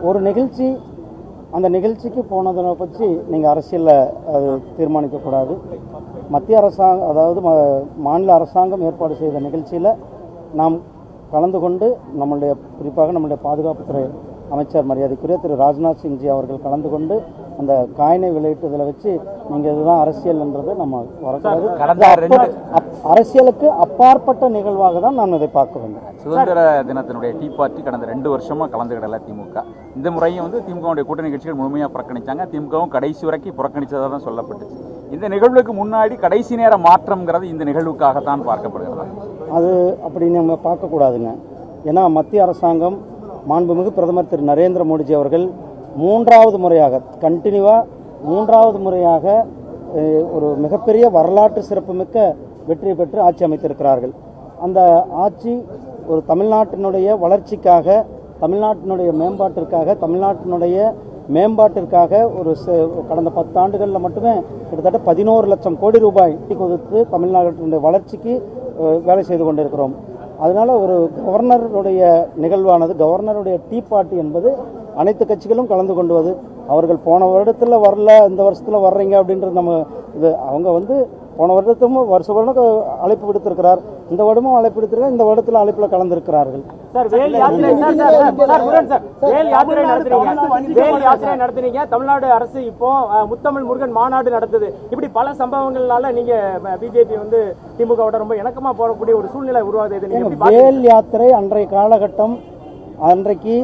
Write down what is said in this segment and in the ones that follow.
ஒரு நிகழ்ச்சி அந்த நிகழ்ச்சிக்கு போனதை பற்றி நீங்கள் அரசியலில் அது தீர்மானிக்கக்கூடாது. மத்திய அரசாங்கம் அதாவது மாநில அரசாங்கம் ஏற்பாடு செய்த நிகழ்ச்சியில் நாம் கலந்து கொண்டு குறிப்பாக நம்முடைய பாதுகாப்புத்துறை அமைச்சர் மரியாதைக்குரிய திரு ராஜ்நாத் சிங்ஜி அவர்கள் கலந்து கொண்டு அந்த காயினை வெளியிட்டதில் வச்சு நீங்கள் இதுதான் அரசியல்ன்றது நம்ம வரக்கூடாது. அரசியலுக்கு அப்பாற்பட்ட நிகழ்வாக தான் நான் இதை பார்க்க வேண்டும். சுதந்திர தினத்தினுடைய டீ பார்ட்டி கடந்த 2 வருஷமா கலந்துக்கிடல திமுக. இந்த முறையும் திமுகவுடைய கூட்டணி கட்சிகள் முழுமையாக புறக்கணிச்சாங்க. திமுகவும் கடைசி வரைக்கும் புறக்கணிச்சதாக தான் சொல்லப்பட்டுச்சு. இந்த நிகழ்வுக்கு முன்னாடி கடைசி நேர மாற்றம்ங்கிறது இந்த நிகழ்வுக்காகத்தான் பார்க்கப்படுகிறது. அது அப்படி நம்ம பார்க்கக்கூடாதுங்க. ஏன்னா மத்திய அரசாங்கம் மாண்புமிகு பிரதமர் திரு நரேந்திர மோடிஜி அவர்கள் 3வது முறையாக மூன்றாவது முறையாக ஒரு மிகப்பெரிய வரலாற்று சிறப்புமிக்க வெற்றி பெற்று ஆட்சி அமைத்திருக்கிறார்கள். அந்த ஆட்சி ஒரு தமிழ்நாட்டினுடைய வளர்ச்சிக்காக, தமிழ்நாட்டினுடைய மேம்பாட்டிற்காக ஒரு கடந்த 10 ஆண்டுகளில் மட்டுமே கிட்டத்தட்ட 11 லட்சம் கோடி ரூபாய் கொடுத்து தமிழ்நாட்டினுடைய வளர்ச்சிக்கு வேலை செய்து கொண்டிருக்கிறோம். அதனால ஒரு கவர்னருடைய நிகழ்வானது, கவர்னருடைய டீ பார்ட்டி என்பது அனைத்து கட்சிகளும் கலந்து கொண்டுவது. அவர்கள் போன வருடத்தில் வரல, இந்த வருஷத்தில் வர்றீங்க அப்படின்றது நம்ம இது அவங்க போன வருடத்தும் வருடம் அழைப்பு விடுத்திருக்கிறார், இந்த வருடமும் அழைப்பு விடுத்திருக்கார், இந்த வருடத்தில் அழைப்பில் கலந்திருக்கிறார்கள். தமிழ்நாடு அரசு இப்போ முத்தமிழ் முருகன் மாநாடு நடத்துது. இப்படி பல சம்பவங்களால நீங்க பிஜேபி திமுகவோட ரொம்ப இணக்கமா போகக்கூடிய ஒரு சூழ்நிலை உருவாகுது. வேல் யாத்திரை அன்றைய காலகட்டம், அன்றைக்கு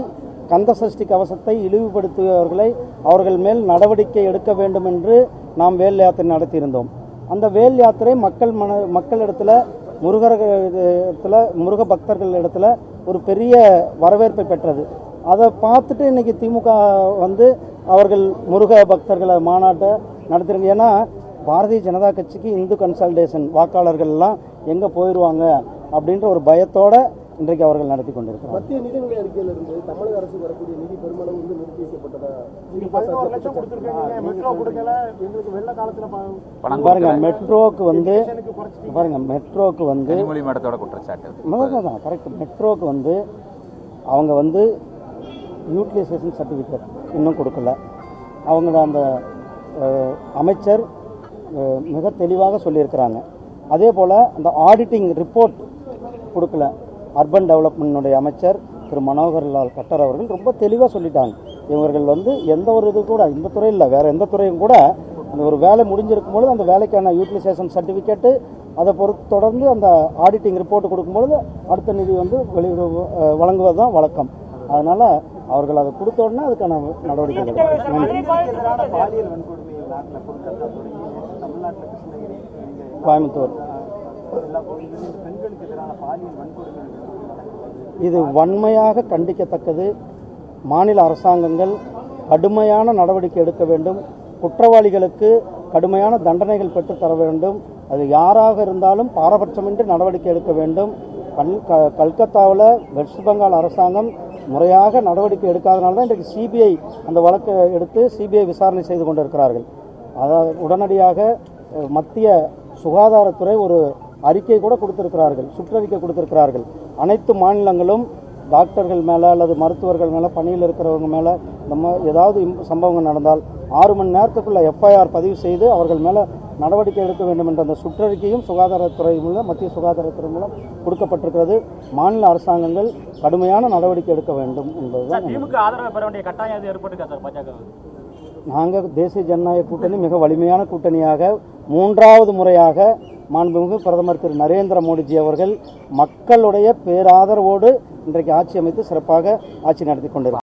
கந்த சஷ்டி கவசத்தை இழிவுபடுத்தியவர்களை அவர்கள் மேல் நடவடிக்கை எடுக்க வேண்டும் என்று நாம் வேல் யாத்திரை நடத்தியிருந்தோம். அந்த வேல் யாத்திரை மக்களிடத்தில் முருக பக்தர்கள் இடத்துல ஒரு பெரிய வரவேற்பை பெற்றது. அதை பார்த்துட்டு இன்னைக்கு திமுக அவர்கள் முருக பக்தர்களை மாநாட்டை நடத்திருங்க. ஏன்னா பாரதிய ஜனதா கட்சிக்கு இந்து கன்சல்டேஷன் வாக்காளர்கள் எல்லாம் எங்கே போயிடுவாங்க அப்படின்ற ஒரு பயத்தோட இன்றைக்கு அவர்கள் நடத்தி கொண்டிருக்கிறார். மத்திய நிதிநிலை அறிக்கையிலிருந்து தமிழக அரசு வரக்கூடிய நிதி பெருமளவு நிறுத்தி வைக்கப்பட்டதா? பாருங்க, மெட்ரோக்கு கரெக்ட். மெட்ரோக்கு அவங்க யூட்டிலைசேஷன் சர்டிஃபிகேட் இன்னும் கொடுக்கல. அவங்களோட அந்த அமைச்சர் மிக தெளிவாக சொல்லியிருக்கிறாங்க. அதே போல் அந்த ஆடிட்டிங் ரிப்போர்ட் கொடுக்கல. அர்பன் டெவலப்மெண்ட்டுடைய அமைச்சர் திரு மனோகர் லால் கட்டர் அவர்கள் ரொம்ப தெளிவாக சொல்லிட்டாங்க. இவர்கள் எந்த ஒரு இது கூட, இந்த துறையில் வேறு எந்த துறையும் கூட அந்த ஒரு வேலை முடிஞ்சிருக்கும் பொழுது அந்த வேலைக்கான யூட்டிலைசேஷன் சர்டிஃபிகேட்டு அதை தொடர்ந்து அந்த ஆடிட்டிங் ரிப்போர்ட் கொடுக்கும்பொழுது அடுத்த நிதி வழங்குவது தான் வழக்கம். அதனால் அவர்கள் அதை கொடுத்த உடனே அதுக்கான நடவடிக்கை கோயம்புத்தூர் இது வன்மையாக கண்டிக்கத்தக்கது. மாநில அரசாங்கங்கள் கடுமையான நடவடிக்கை எடுக்க வேண்டும். குற்றவாளிகளுக்கு கடுமையான தண்டனைகள் பெற்றுத்தர வேண்டும். அது யாராக இருந்தாலும் பாரபட்சமின்றி நடவடிக்கை எடுக்க வேண்டும். கல்கத்தாவில் வெஸ்ட் பெங்கால் அரசாங்கம் முறையாக நடவடிக்கை எடுக்காதனால தான் இன்றைக்கு சிபிஐ அந்த வழக்கை எடுத்து சிபிஐ விசாரணை செய்து கொண்டிருக்கிறார்கள். அதாவது உடனடியாக மத்திய சுகாதாரத்துறை ஒரு அறிக்கை கூட கொடுத்திருக்கிறார்கள், சுற்றறிக்கை கொடுத்திருக்கிறார்கள். அனைத்து மாநிலங்களும் டாக்டர்கள் மேலே அல்லது மருத்துவர்கள் மேலே, பணியில் இருக்கிறவங்க மேலே ஏதாவது சம்பவங்கள் நடந்தால் 6 மணி நேரத்துக்குள்ள எஃப்ஐஆர் பதிவு செய்து அவர்கள் மேலே நடவடிக்கை எடுக்க வேண்டும் என்ற அந்த சுற்றறிக்கையும் சுகாதாரத்துறை மூலம், மத்திய சுகாதாரத்துறை மூலம் கொடுக்கப்பட்டிருக்கிறது. மாநில அரசாங்கங்கள் கடுமையான நடவடிக்கை எடுக்க வேண்டும் என்பதுதான். நாங்கள் தேசிய ஜனநாயக கூட்டணி மிக வலிமையான கூட்டணியாக 3வது முறையாக மாண்புமிகு பிரதமர் திரு நரேந்திர மோடிஜி அவர்கள் மக்களுடைய பேராதரவோடு இன்றைக்கு ஆட்சி அமைத்து சிறப்பாக ஆட்சி நடத்தி கொண்டிருக்கிறார்.